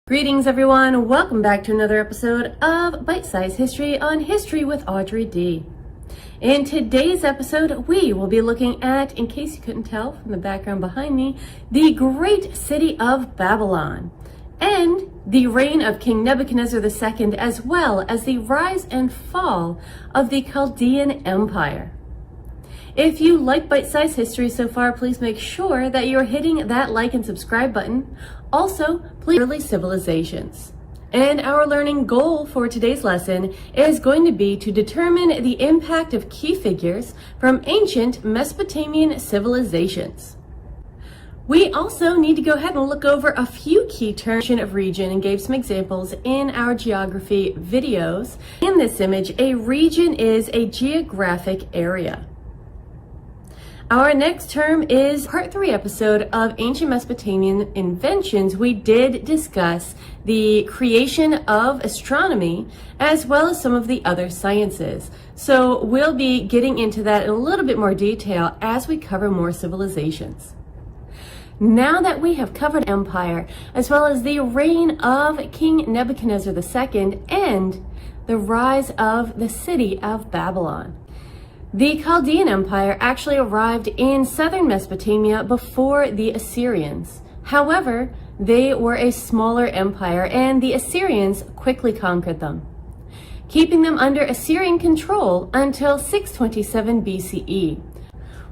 Greetings everyone, welcome back to another episode of Bite Size History on History with Audrey D. In today's episode, we will be looking at, in case you couldn't tell from the background behind me, the great city of Babylon and the reign of King Nebuchadnezzar II, as well as the rise and fall of the Chaldean Empire. If you like bite-sized history so far, please make sure that you're hitting that like and subscribe button. Also, please early civilizations. And our learning goal for today's lesson is going to be to determine the impact of key figures from ancient Mesopotamian civilizations. We also need to go ahead and look over a few key terms of region and gave some examples in our geography videos. In this image, a region is a geographic area. Our next term is part 3 episode of Ancient Mesopotamian Inventions. We did discuss the creation of astronomy as well as some of the other sciences. So we'll be getting into that in a little bit more detail as we cover more civilizations. Now that we have covered empire as well as the reign of King Nebuchadnezzar II and the rise of the city of Babylon. The Chaldean Empire actually arrived in southern Mesopotamia before the Assyrians. However, they were a smaller empire and the Assyrians quickly conquered them, keeping them under Assyrian control until 627 BCE,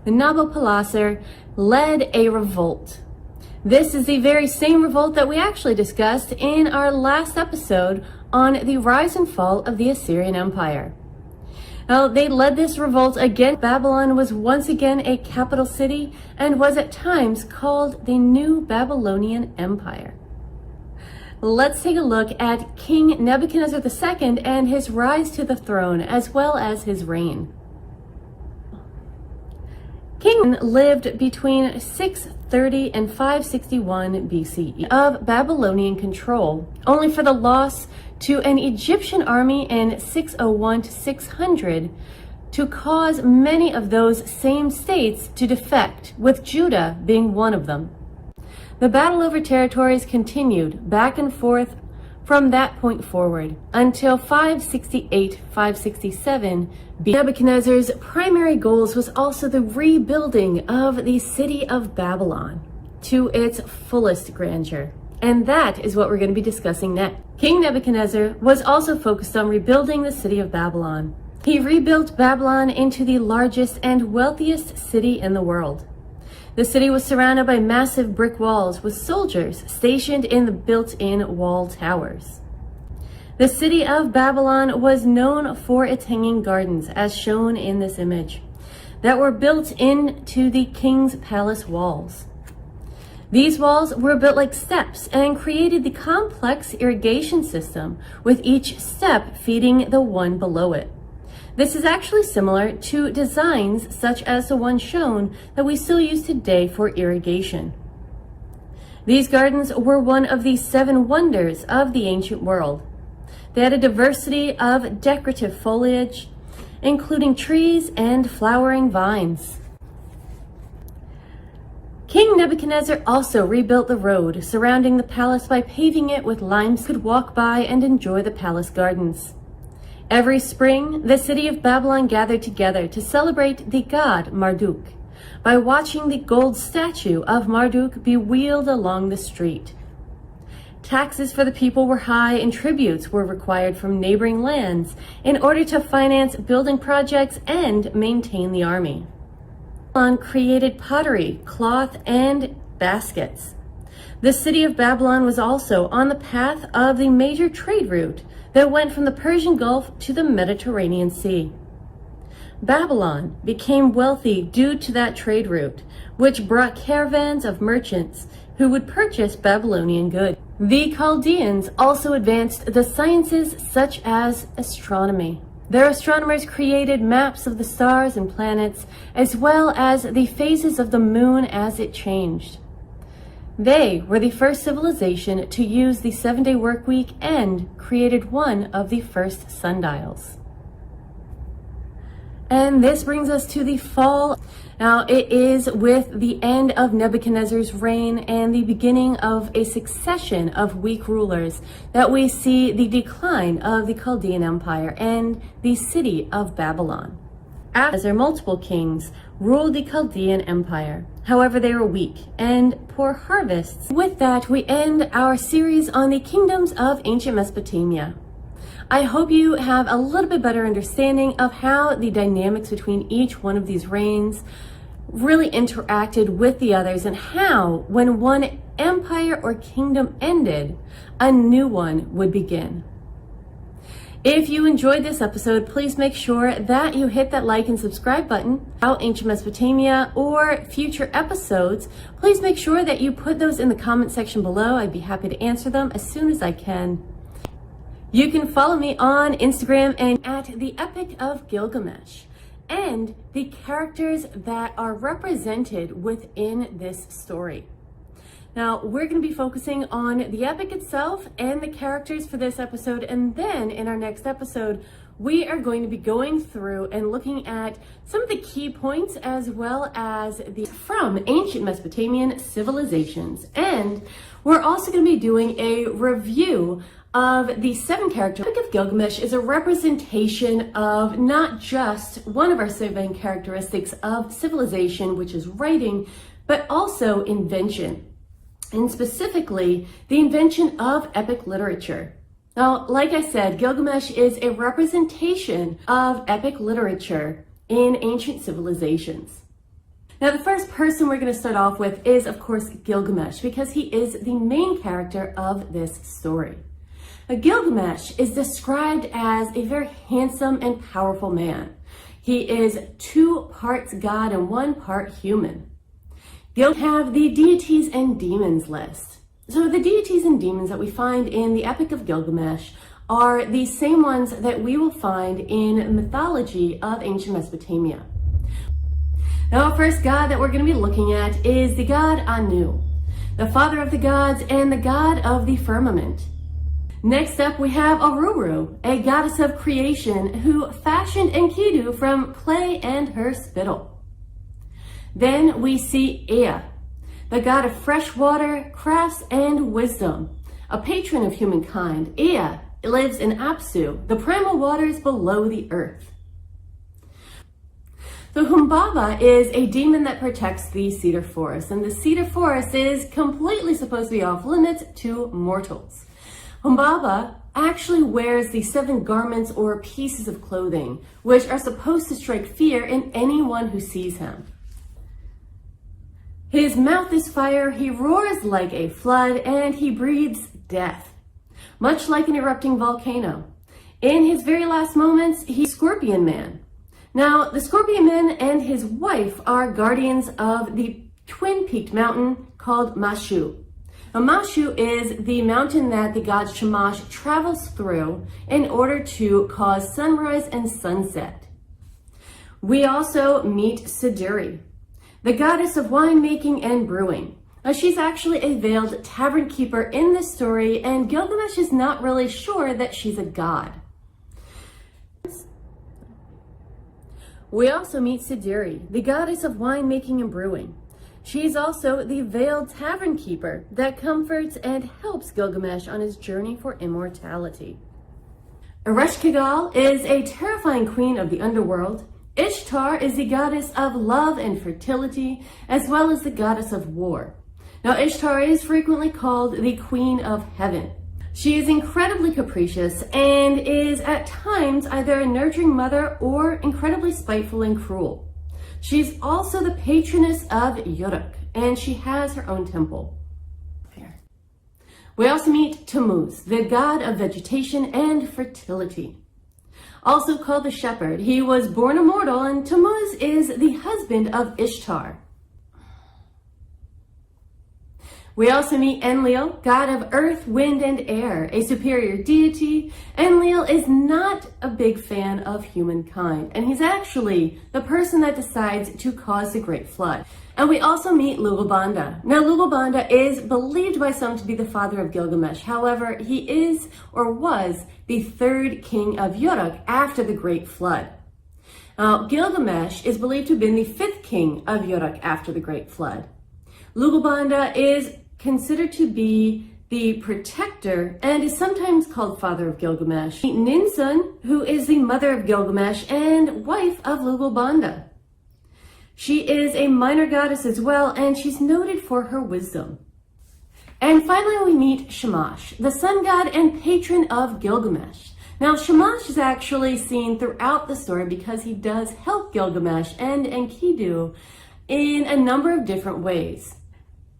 when Nabopolassar led a revolt. This is the very same revolt that we actually discussed in our last episode on the rise and fall of the Assyrian Empire. Now, they led this revolt again. Babylon was once again a capital city and was at times called the New Babylonian Empire. Let's take a look at King Nebuchadnezzar II and his rise to the throne, as well as his reign. King lived between 630 and 561 BCE of Babylonian control, only for the loss to an Egyptian army in 601 to 600 to cause many of those same states to defect, with Judah being one of them. The battle over territories continued back and forth from that point forward until 568-567 BC. Nebuchadnezzar's primary goals was also the rebuilding of the city of Babylon to its fullest grandeur. And that is what we're going to be discussing next. King Nebuchadnezzar was also focused on rebuilding the city of Babylon. He rebuilt Babylon into the largest and wealthiest city in the world. The city was surrounded by massive brick walls with soldiers stationed in the built-in wall towers. The city of Babylon was known for its hanging gardens, as shown in this image, that were built into the king's palace walls. These walls were built like steps and created the complex irrigation system, with each step feeding the one below it. This is actually similar to designs such as the one shown that we still use today for irrigation. These gardens were one of the 7 wonders of the ancient world. They had a diversity of decorative foliage, including trees and flowering vines. King Nebuchadnezzar also rebuilt the road surrounding the palace by paving it with limes so could walk by and enjoy the palace gardens. Every spring, the city of Babylon gathered together to celebrate the god Marduk by watching the gold statue of Marduk be wheeled along the street. Taxes for the people were high and tributes were required from neighboring lands in order to finance building projects and maintain the army. Babylon created pottery, cloth, and baskets. The city of Babylon was also on the path of the major trade route that went from the Persian Gulf to the Mediterranean Sea. Babylon became wealthy due to that trade route, which brought caravans of merchants who would purchase Babylonian goods. The Chaldeans also advanced the sciences such as astronomy. Their astronomers created maps of the stars and planets, as well as the phases of the moon as it changed. They were the first civilization to use the 7-day work week and created one of the first sundials. And this brings us to the fall. Now, it is with the end of Nebuchadnezzar's reign and the beginning of a succession of weak rulers that we see the decline of the Chaldean Empire and the city of Babylon. As their multiple kings ruled the Chaldean Empire. However, they were weak and poor harvests. With that, we end our series on the kingdoms of ancient Mesopotamia. I hope you have a little bit better understanding of how the dynamics between each one of these reigns really interacted with the others, and how, when one empire or kingdom ended, a new one would begin. If you enjoyed this episode, please make sure that you hit that like and subscribe button. About ancient Mesopotamia or future episodes, please make sure that you put those in the comment section below. I'd be happy to answer them as soon as I can. You can follow me on Instagram and at the Epic of Gilgamesh, and the characters that are represented within this story. Now, we're going to be focusing on the epic itself and the characters for this episode, and then in our next episode, we are going to be going through and looking at some of the key points as well as from ancient Mesopotamian civilizations. And we're also going to be doing a review of the 7 characters. The Epic of Gilgamesh is a representation of not just one of our 7 characteristics of civilization, which is writing, but also invention, and specifically the invention of epic literature. Now, like I said, Gilgamesh is a representation of epic literature in ancient civilizations. Now, the first person we're going to start off with is, of course, Gilgamesh, because he is the main character of this story. Now, Gilgamesh is described as a very handsome and powerful man. He is 2 parts God and 1 part human. Have the deities and demons list. So the deities and demons that we find in the Epic of Gilgamesh are the same ones that we will find in mythology of ancient Mesopotamia. Now, our first god that we're going to be looking at is the god Anu, the father of the gods and the god of the firmament. Next up, we have Aruru, a goddess of creation who fashioned Enkidu from clay and her spittle. Then we see Ea, the god of fresh water, crafts, and wisdom, a patron of humankind. Ea lives in Apsu, the primal waters below the earth. The Humbaba is a demon that protects the cedar forest, and the cedar forest is completely supposed to be off limits to mortals. Humbaba actually wears the 7 garments or pieces of clothing, which are supposed to strike fear in anyone who sees him. His mouth is fire, he roars like a flood, and he breathes death, much like an erupting volcano. In his very last moments, he's Scorpion Man. Now, the Scorpion Man and his wife are guardians of the twin-peaked mountain called Mashu. Now, Mashu is the mountain that the god Shamash travels through in order to cause sunrise and sunset. We also meet Siduri, the goddess of winemaking and brewing. Now, she's actually a veiled tavern keeper in this story, and Gilgamesh is not really sure that she's a god. We also meet Siduri, the goddess of winemaking and brewing. She's also the veiled tavern keeper that comforts and helps Gilgamesh on his journey for immortality. Ereshkigal is a terrifying queen of the underworld. Ishtar is the goddess of love and fertility, as well as the goddess of war. Now, Ishtar is frequently called the Queen of Heaven. She is incredibly capricious and is at times either a nurturing mother or incredibly spiteful and cruel. She's also the patroness of Uruk, and she has her own temple. We also meet Tammuz, the god of vegetation and fertility. Also called the shepherd, he was born immortal, and Tammuz is the husband of Ishtar. We also meet Enlil, god of earth, wind, and air, a superior deity. Enlil is not a big fan of humankind, and he's actually the person that decides to cause the Great Flood. And we also meet Lugalbanda. Now, Lugalbanda is believed by some to be the father of Gilgamesh. However, he is or was the 3rd king of Uruk after the Great Flood. Gilgamesh is believed to have been the fifth king of Uruk after the Great Flood. Lugalbanda is considered to be the protector and is sometimes called father of Gilgamesh. Ninsun, who is the mother of Gilgamesh and wife of Lugalbanda. She is a minor goddess as well, and she's noted for her wisdom. And finally, we meet Shamash, the sun god and patron of Gilgamesh. Now, Shamash is actually seen throughout the story because he does help Gilgamesh and Enkidu in a number of different ways.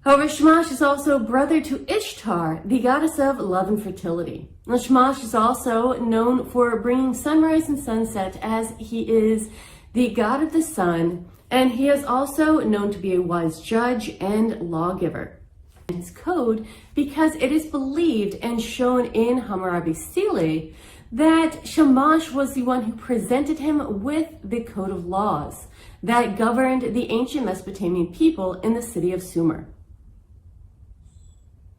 However, Shamash is also brother to Ishtar, the goddess of love and fertility. Now, Shamash is also known for bringing sunrise and sunset, as he is the god of the sun, and he is also known to be a wise judge and lawgiver. His code, because it is believed and shown in Hammurabi Stele that Shamash was the one who presented him with the code of laws that governed the ancient Mesopotamian people in the city of Sumer.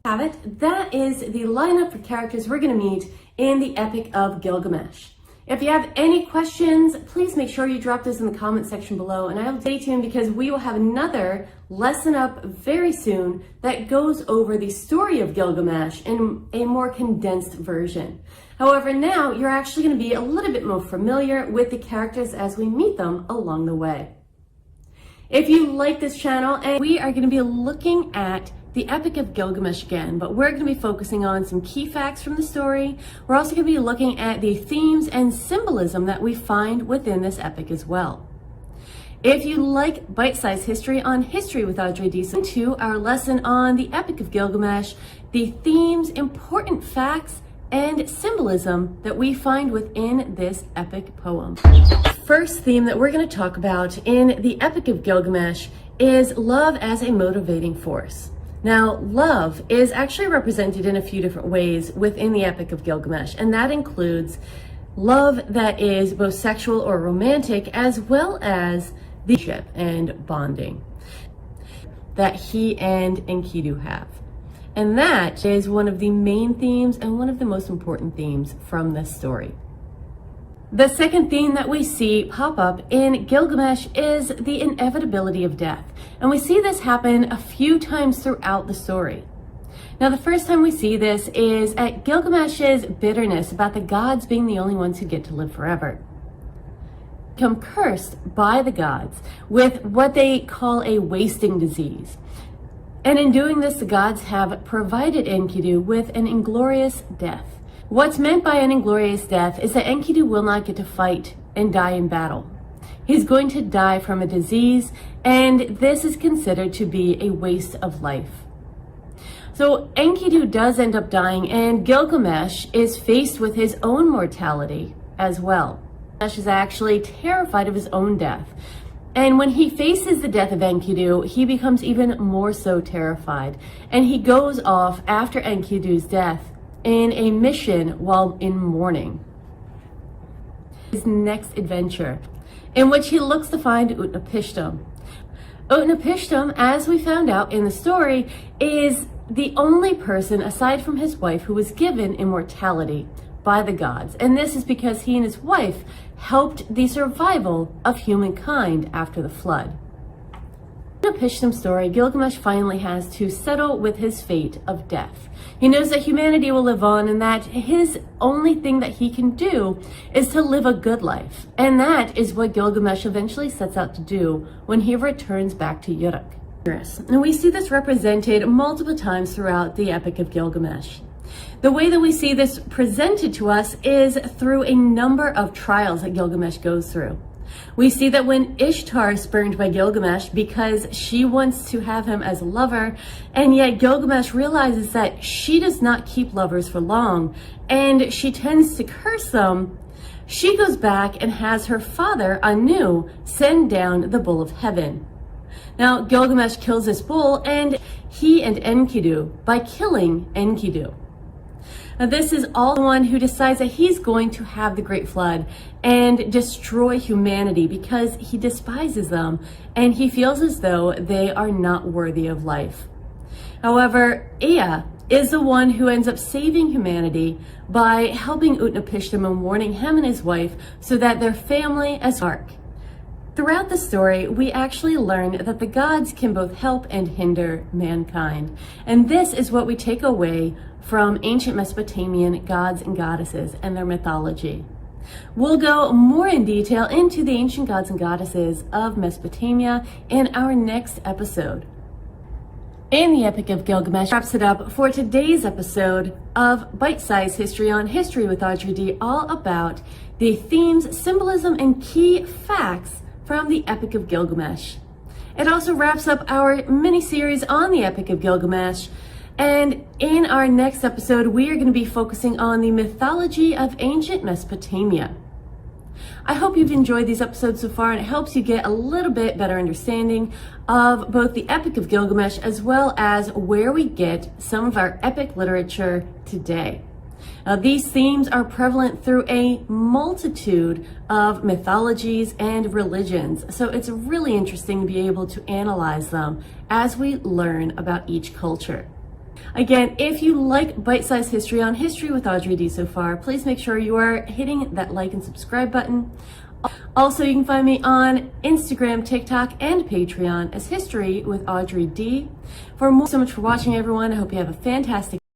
That is the lineup for characters we're going to meet in the Epic of Gilgamesh. If you have any questions, please make sure you drop those in the comment section below, and I'll stay tuned because we will have another lesson up very soon that goes over the story of Gilgamesh in a more condensed version. However, now you're actually going to be a little bit more familiar with the characters as we meet them along the way. If you like this channel, and we are going to be looking at the Epic of Gilgamesh again, but we're going to be focusing on some key facts from the story. We're also going to be looking at the themes and symbolism that we find within this epic as well. If you like bite-sized history on History with Audrey D, to our lesson on the Epic of Gilgamesh, the themes, important facts, and symbolism that we find within this epic poem. First theme that we're going to talk about in the Epic of Gilgamesh is love as a motivating force. Now, love is actually represented in a few different ways within the Epic of Gilgamesh, and that includes love that is both sexual or romantic, as well as the ship and bonding that he and Enkidu have. And that is one of the main themes and one of the most important themes from this story. The second theme that we see pop up in Gilgamesh is the inevitability of death. And we see this happen a few times throughout the story. Now, the first time we see this is at Gilgamesh's bitterness about the gods being the only ones who get to live forever. Become cursed by the gods with what they call a wasting disease. And in doing this, the gods have provided Enkidu with an inglorious death. What's meant by an inglorious death is that Enkidu will not get to fight and die in battle. He's going to die from a disease, and this is considered to be a waste of life. So Enkidu does end up dying, and Gilgamesh is faced with his own mortality as well. Gilgamesh is actually terrified of his own death. And when he faces the death of Enkidu, he becomes even more so terrified. And he goes off after Enkidu's death in a mission while in mourning. His next adventure, in which he looks to find Utnapishtim. Utnapishtim, as we found out in the story, is the only person aside from his wife who was given immortality by the gods. And this is because he and his wife helped the survival of humankind after the flood. In Utnapishtim's story, Gilgamesh finally has to settle with his fate of death. He knows that humanity will live on and that his only thing that he can do is to live a good life. And that is what Gilgamesh eventually sets out to do when he returns back to Uruk. And we see this represented multiple times throughout the Epic of Gilgamesh. The way that we see this presented to us is through a number of trials that Gilgamesh goes through. We see that when Ishtar is spurned by Gilgamesh because she wants to have him as a lover, and yet Gilgamesh realizes that she does not keep lovers for long, and she tends to curse them, she goes back and has her father, Anu, send down the bull of heaven. Now, Gilgamesh kills this bull, and he and Enkidu by killing Enkidu. Now, this is all the one who decides that he's going to have the Great Flood and destroy humanity because he despises them and he feels as though they are not worthy of life. However, Ea is the one who ends up saving humanity by helping Utnapishtim and warning him and his wife so that their family as ark Throughout the story, we actually learn that the gods can both help and hinder mankind. And this is what we take away from ancient Mesopotamian gods and goddesses and their mythology. We'll go more in detail into the ancient gods and goddesses of Mesopotamia in our next episode. And the Epic of Gilgamesh wraps it up for today's episode of Bite-Sized History on History with Audrey D, all about the themes, symbolism, and key facts from the Epic of Gilgamesh. It also wraps up our mini-series on the Epic of Gilgamesh, and in our next episode, we are going to be focusing on the mythology of ancient Mesopotamia. I hope you've enjoyed these episodes so far, and it helps you get a little bit better understanding of both the Epic of Gilgamesh as well as where we get some of our epic literature today. These themes are prevalent through a multitude of mythologies and religions, so it's really interesting to be able to analyze them as we learn about each culture. Again, if you like Bite-Sized History on History with Audrey D so far, please make sure you are hitting that like and subscribe button. Also, you can find me on Instagram, TikTok, and Patreon as History with Audrey D. For more, so much for watching, everyone. I hope you have a fantastic